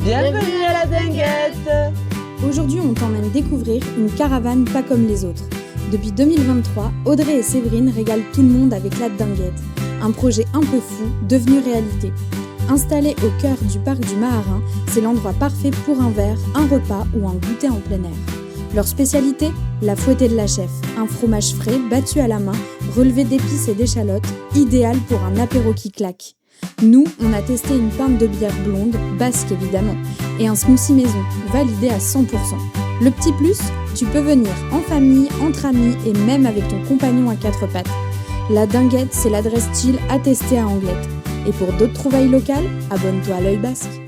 Bienvenue à la Dinguette. Aujourd'hui, on t'emmène découvrir une caravane pas comme les autres. Depuis 2023, Audrey et Séverine régalent tout le monde avec la Dinguette, un projet un peu fou devenu réalité. Installé au cœur du parc du Maharin, c'est l'endroit parfait pour un verre, un repas ou un goûter en plein air. Leur spécialité, la fouettée de la chef, un fromage frais battu à la main, relevé d'épices et d'échalotes, idéal pour un apéro qui claque. Nous, on a testé une pinte de bière blonde, basque évidemment, et un smoothie maison, validé à 100%. Le petit plus, tu peux venir en famille, entre amis et même avec ton compagnon à quatre pattes. La Dinguette, c'est l'adresse chill à tester à Anglette. Et pour d'autres trouvailles locales, abonne-toi à l'Œil Basque.